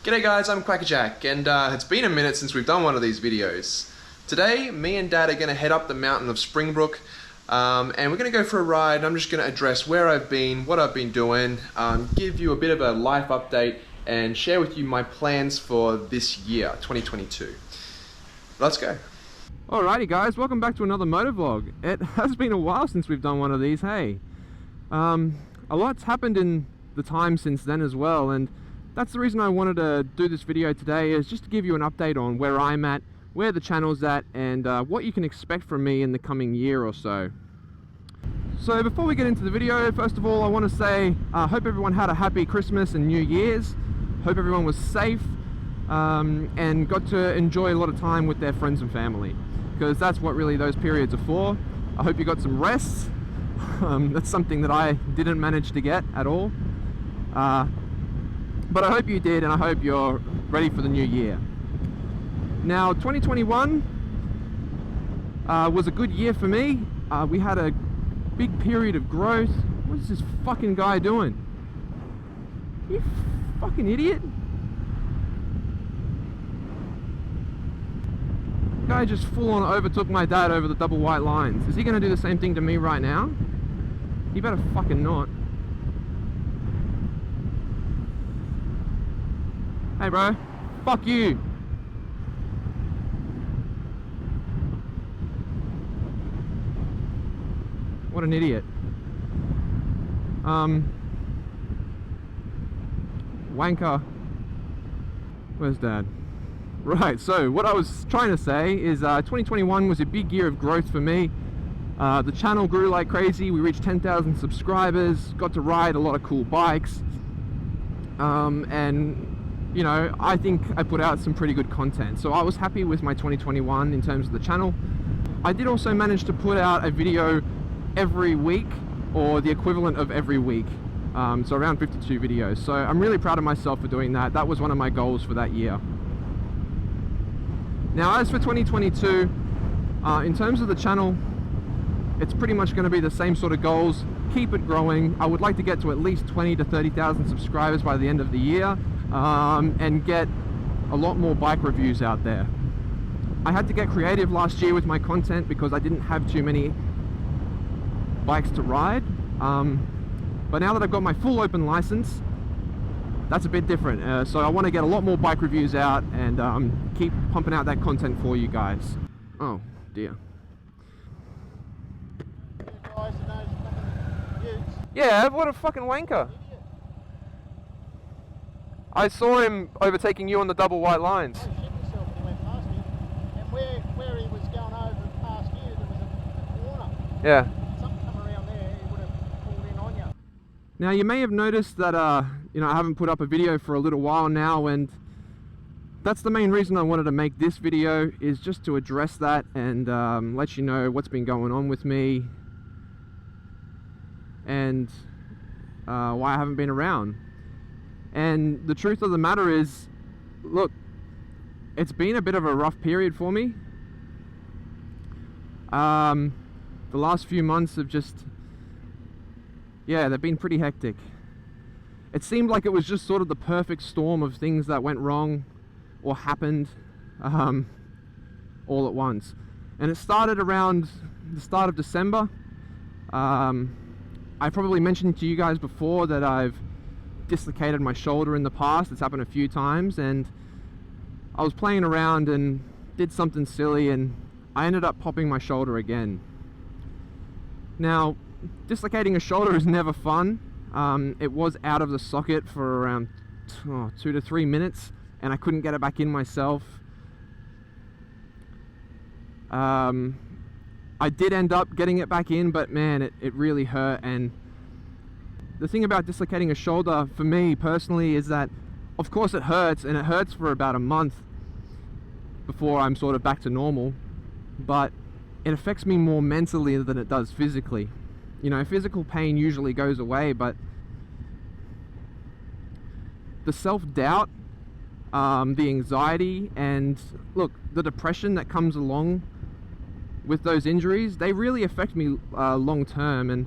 G'day guys, I'm Kwackajack, and it's been a minute since we've done one of these videos. Today, me and Dad are going to head up the mountain of Springbrook, and we're going to go for a ride. I'm just going to address where I've been, what I've been doing, give you a bit of a life update, and share with you my plans for this year, 2022. Let's go. Alrighty guys, welcome back to another motovlog. It has been a while since we've done one of these, hey. A lot's happened in the time since then as well, and that's the reason I wanted to do this video today, is just to give you an update on where I'm at, where the channel's at, and what you can expect from me in the coming year or so. So before we get into the video, first of all I want to say I hope everyone had a happy Christmas and New Year's. Hope everyone was safe and got to enjoy a lot of time with their friends and family, because that's what really those periods are for. I hope you got some rest. That's something that I didn't manage to get at all. But I hope you did, and I hope you're ready for the new year. Now, 2021 was a good year for me. We had a big period of growth. What is this fucking guy doing? You fucking idiot. The guy just full on overtook my dad over the double white lines. Is he going to do the same thing to me right now? He better fucking not. Hey bro, fuck you. What an idiot. Wanker. Where's Dad? Right, so what I was trying to say is 2021 was a big year of growth for me. The channel grew like crazy. We reached 10,000 subscribers, got to ride a lot of cool bikes, and you know, I think I put out some pretty good content. So I was happy with my 2021 in terms of the channel. I did also manage to put out a video every week, or the equivalent of every week. So around 52 videos. So I'm really proud of myself for doing that. That was one of my goals for that year. Now as for 2022, in terms of the channel, it's pretty much going to be the same sort of goals. Keep it growing. I would like to get to at least 20 to 30,000 subscribers by the end of the year. And get a lot more bike reviews out there. I had to get creative last year with my content because I didn't have too many bikes to ride, but now that I've got my full open license, that's a bit different. So I want to get a lot more bike reviews out and keep pumping out that content for you guys. Oh dear. Yeah, what a fucking wanker. I saw him overtaking you on the double white lines. He shit himself when he went past you. And where he was going over past you, there was a corner. Yeah. Something come around there, he would have pulled in on you. Now you may have noticed that you know, I haven't put up a video for a little while now, and that's the main reason I wanted to make this video, is just to address that and let you know what's been going on with me and why I haven't been around. And the truth of the matter is, look, it's been a bit of a rough period for me. The last few months have just, yeah, they've been pretty hectic. It seemed like it was just sort of the perfect storm of things that went wrong or happened all at once. And it started around the start of December. I probably mentioned to you guys before that I've dislocated my shoulder in the past. It's happened a few times, and I was playing around and did something silly and I ended up popping my shoulder again. Now, dislocating a shoulder is never fun. It was out of the socket for around 2 to 3 minutes and I couldn't get it back in myself. I did end up getting it back in, but man, it really hurt. And the thing about dislocating a shoulder for me personally is that, of course it hurts, and it hurts for about a month before I'm sort of back to normal, but it affects me more mentally than it does physically. You know, physical pain usually goes away, but the self-doubt, the anxiety, and look, the depression that comes along with those injuries, they really affect me long term. And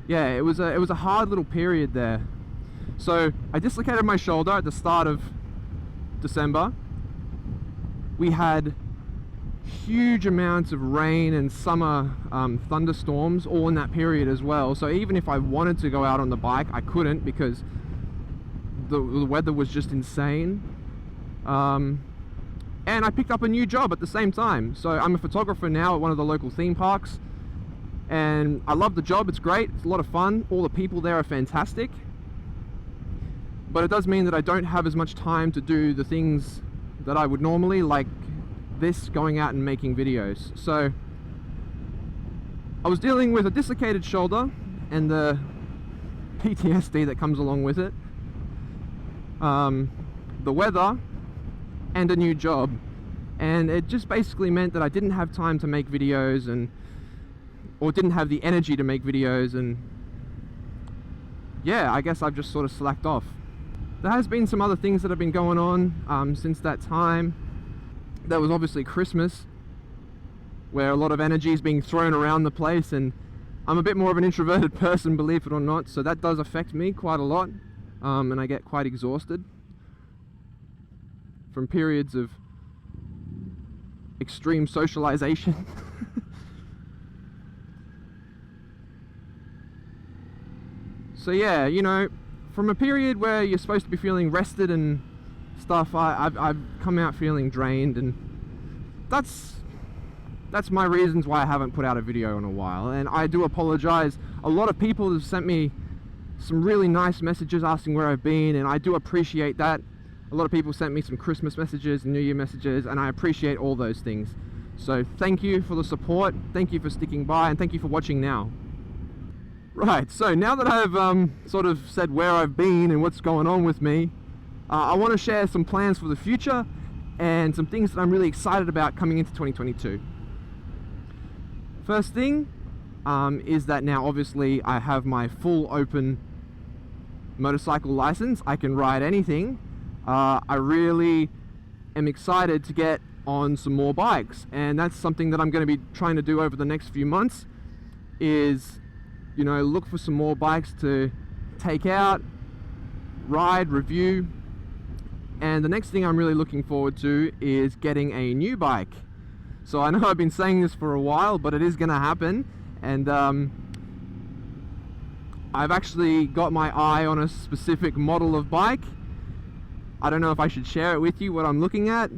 yeah, it was a hard little period there. So I dislocated my shoulder at the start of December. We had huge amounts of rain and summer thunderstorms all in that period as well. So even if I wanted to go out on the bike, I couldn't because the weather was just insane. And I picked up a new job at the same time. So I'm a photographer now at one of the local theme parks, and I love the job. It's great. It's a lot of fun. All the people there are fantastic. But it does mean that I don't have as much time to do the things that I would normally, like this, going out and making videos. So I was dealing with a dislocated shoulder and the PTSD that comes along with it, the weather, and a new job, and it just basically meant that I didn't have time to make videos, or didn't have the energy to make videos, and yeah, I guess I've just sort of slacked off. There has been some other things that have been going on since that time. There was obviously Christmas, where a lot of energy is being thrown around the place, and I'm a bit more of an introverted person, believe it or not, so that does affect me quite a lot, and I get quite exhausted from periods of extreme socialization. So yeah, you know, from a period where you're supposed to be feeling rested and stuff, I've come out feeling drained, and that's my reasons why I haven't put out a video in a while. And I do apologize. A lot of people have sent me some really nice messages asking where I've been, and I do appreciate that. A lot of people sent me some Christmas messages and New Year messages, and I appreciate all those things. So thank you for the support, thank you for sticking by, and thank you for watching now. Right, so now that I've sort of said where I've been and what's going on with me, I want to share some plans for the future and some things that I'm really excited about coming into 2022. First thing is that now obviously I have my full open motorcycle license. I can ride anything. I really am excited to get on some more bikes, and that's something that I'm going to be trying to do over the next few months, is, you know, look for some more bikes to take out, ride, review. And the next thing I'm really looking forward to is getting a new bike. So I know I've been saying this for a while, but it is going to happen, and I've actually got my eye on a specific model of bike. I don't know if I should share it with you, what I'm looking at,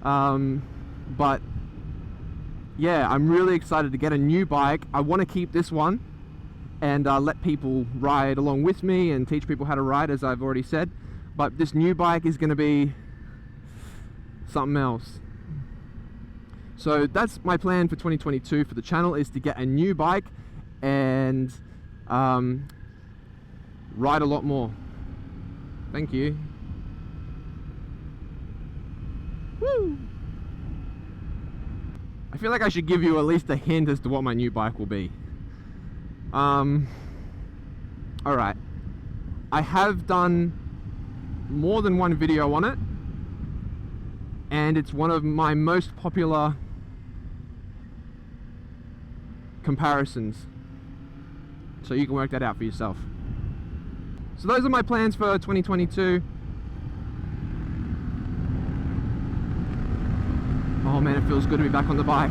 but yeah, I'm really excited to get a new bike. I want to keep this one and let people ride along with me and teach people how to ride, as I've already said. But this new bike is going to be something else. So that's my plan for 2022 for the channel, is to get a new bike and ride a lot more. Thank you. Woo! I feel like I should give you at least a hint as to what my new bike will be. Alright. I have done more than one video on it, and it's one of my most popular comparisons. So you can work that out for yourself. So those are my plans for 2022. Oh man, it feels good to be back on the bike.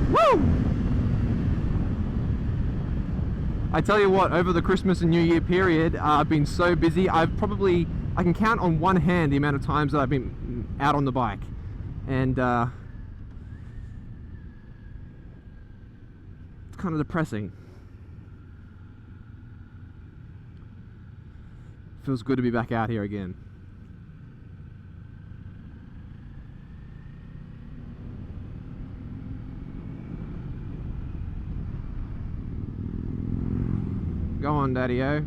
Woo! I tell you what, over the Christmas and New Year period, I've been so busy. I can count on one hand the amount of times that I've been out on the bike. And it's kind of depressing. Feels good to be back out here again. Go on, Daddy-o.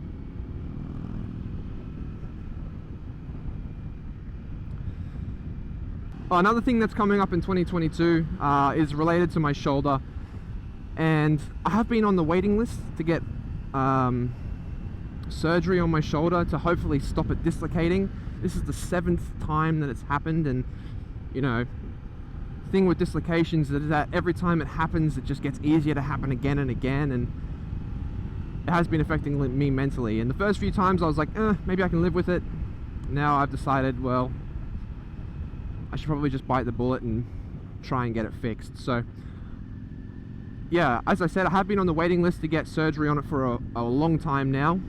Oh, another thing that's coming up in 2022 is related to my shoulder, and I have been on the waiting list to get surgery on my shoulder to hopefully stop it dislocating. This is the 7th time that it's happened, and you know, thing with dislocations is that every time it happens, it just gets easier to happen again and again, and it has been affecting me mentally. And the first few times I was like, maybe I can live with it. Now I've decided, well, I should probably just bite the bullet and try and get it fixed. So yeah, as I said, I have been on the waiting list to get surgery on it for a long time now,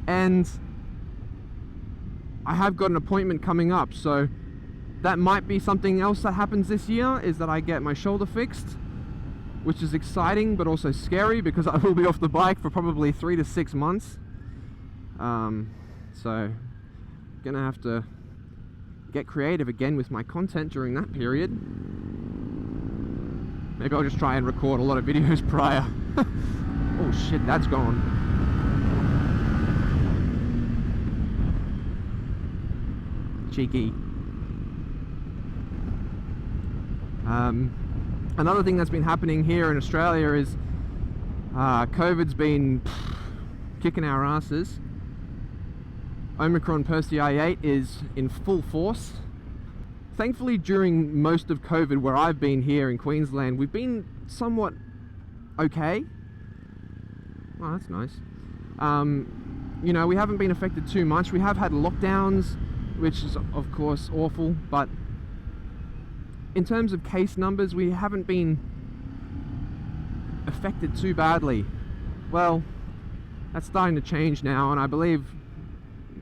and I have got an appointment coming up, so that might be something else that happens this year, is that I get my shoulder fixed, which is exciting but also scary because I will be off the bike for probably 3 to 6 months. So gonna have to get creative again with my content during that period. Maybe I'll just try and record a lot of videos prior. Oh shit, that's gone. Cheeky. Another thing that's been happening here in Australia is COVID's been kicking our asses. Omicron Persei 8 is in full force. Thankfully, during most of COVID, where I've been here in Queensland, we've been somewhat okay. Oh, that's nice. You know, we haven't been affected too much. We have had lockdowns, which is of course awful, but in terms of case numbers, we haven't been affected too badly. Well, that's starting to change now, and I believe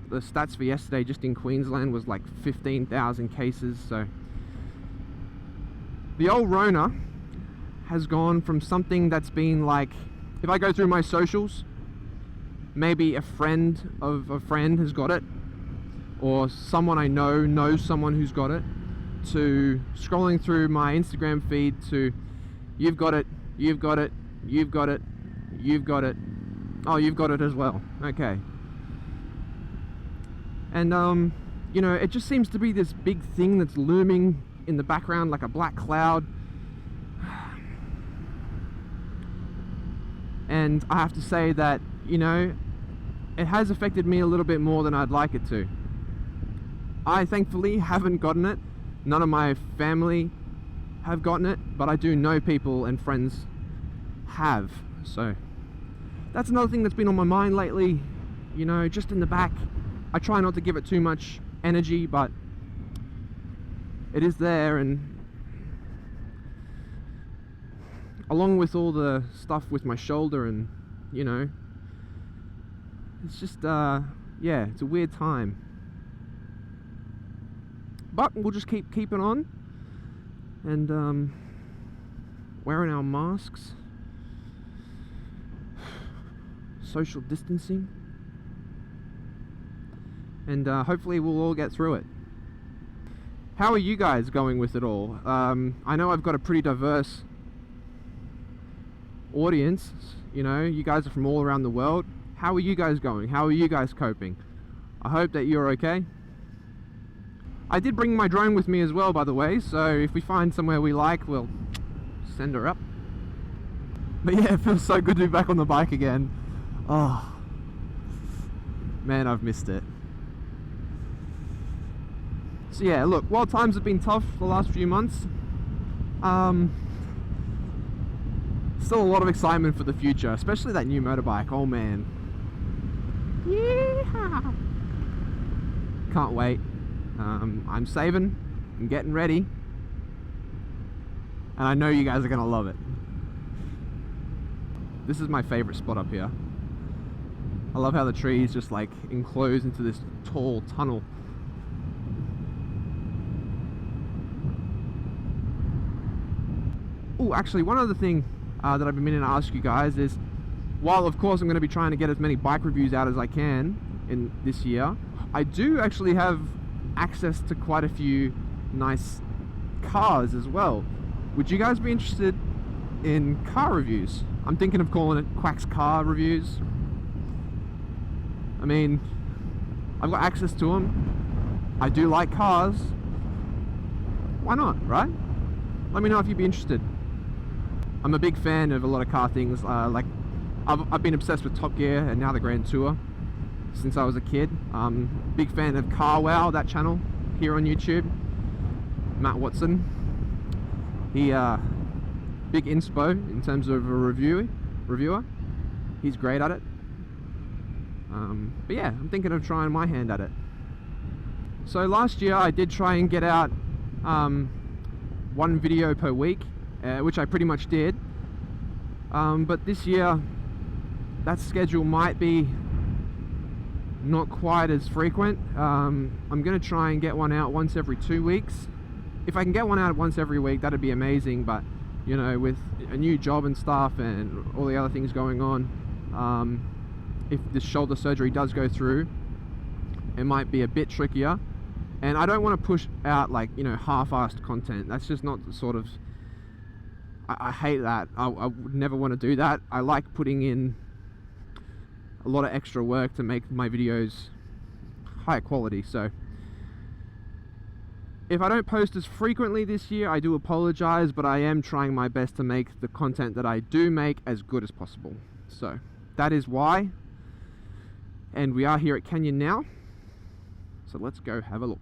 the stats for yesterday just in Queensland was like 15,000 cases. So the old Rona has gone from something that's been like, if I go through my socials, maybe a friend of a friend has got it, or someone I know knows someone who's got it, to scrolling through my Instagram feed to you've got it, you've got it, you've got it, you've got it, oh, you've got it as well. Okay. And you know, it just seems to be this big thing that's looming in the background like a black cloud. And I have to say that, you know, it has affected me a little bit more than I'd like it to. I thankfully haven't gotten it. None of my family have gotten it, but I do know people and friends have. So that's another thing that's been on my mind lately, you know, just in the back. I try not to give it too much energy, but it is there, and along with all the stuff with my shoulder, and you know, it's just yeah, it's a weird time. But we'll just keep keeping on and wearing our masks, social distancing, and hopefully we'll all get through it. How are you guys going with it all? I know I've got a pretty diverse audience. You know, you guys are from all around the world. How are you guys going? How are you guys coping? I hope that you're okay. I did bring my drone with me as well, by the way, so if we find somewhere we like, we'll send her up. But yeah, it feels so good to be back on the bike again. Oh, man, I've missed it. So yeah, look, while times have been tough the last few months, still a lot of excitement for the future, especially that new motorbike. Oh man. Yeah. Can't wait. I'm saving, I'm getting ready, and I know you guys are gonna love it. This is my favorite spot up here. I love how the trees just like enclose into this tall tunnel. Oh, actually, one other thing that I've been meaning to ask you guys is, while of course I'm going to be trying to get as many bike reviews out as I can in this year, I do actually have access to quite a few nice cars as well. Would you guys be interested in car reviews? I'm thinking of calling it Quack's Car Reviews. I mean, I've got access to them. I do like cars. Why not, right? Let me know if you'd be interested. I'm a big fan of a lot of car things. Like I've been obsessed with Top Gear and now the Grand Tour since I was a kid. Big fan of Car Wow, that channel here on YouTube. Matt Watson. He big inspo in terms of a reviewer. He's great at it. But yeah, I'm thinking of trying my hand at it. So last year I did try and get out one video per week, which I pretty much did. But this year that schedule might be not quite as frequent. I'm going to try and get one out once every 2 weeks. If I can get one out once every week, that'd be amazing, but you know, with a new job and stuff and all the other things going on, if this shoulder surgery does go through, it might be a bit trickier. And I don't want to push out, like, you know, half-assed content. That's just not the sort of... I hate that. I would never want to do that. I like putting in a lot of extra work to make my videos high quality. So if I don't post as frequently this year, I do apologize, but I am trying my best to make the content that I do make as good as possible. So that is why. And we are here at Canyon now. So let's go have a look.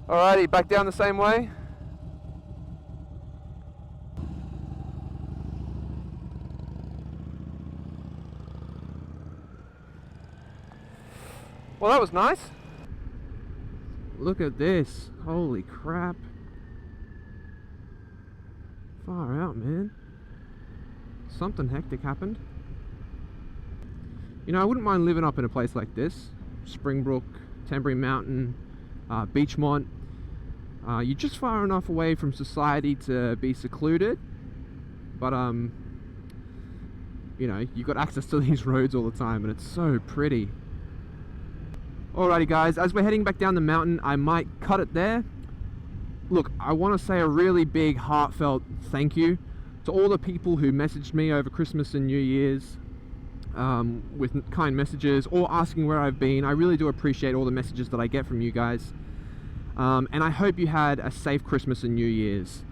Alrighty, back down the same way. Well, that was nice. Look at this. Holy crap. Far out, man. Something hectic happened. You know, I wouldn't mind living up in a place like this. Springbrook, Tambury Mountain, Beachmont. You're just far enough away from society to be secluded, but you know, you've got access to these roads all the time and it's so pretty. Alrighty guys, as we're heading back down the mountain, I might cut it there. Look, I want to say a really big heartfelt thank you to all the people who messaged me over Christmas and New Year's with kind messages or asking where I've been. I really do appreciate all the messages that I get from you guys. And I hope you had a safe Christmas and New Year's.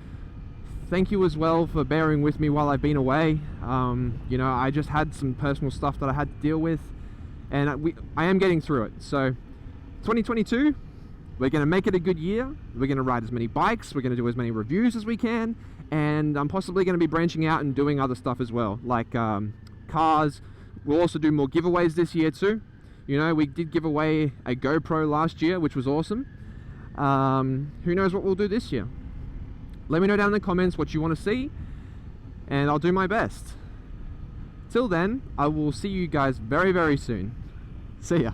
Thank you as well for bearing with me while I've been away. You know, I just had some personal stuff that I had to deal with, and I am getting through it. So 2022, we're going to make it a good year. We're going to ride as many bikes, we're going to do as many reviews as we can, and I'm possibly going to be branching out and doing other stuff as well, like cars. We'll also do more giveaways this year too. You know, we did give away a GoPro last year, which was awesome. Who knows what we'll do this year. Let me know down in the comments what you want to see, and I'll do my best. Till then, I will see you guys very, very soon. See ya.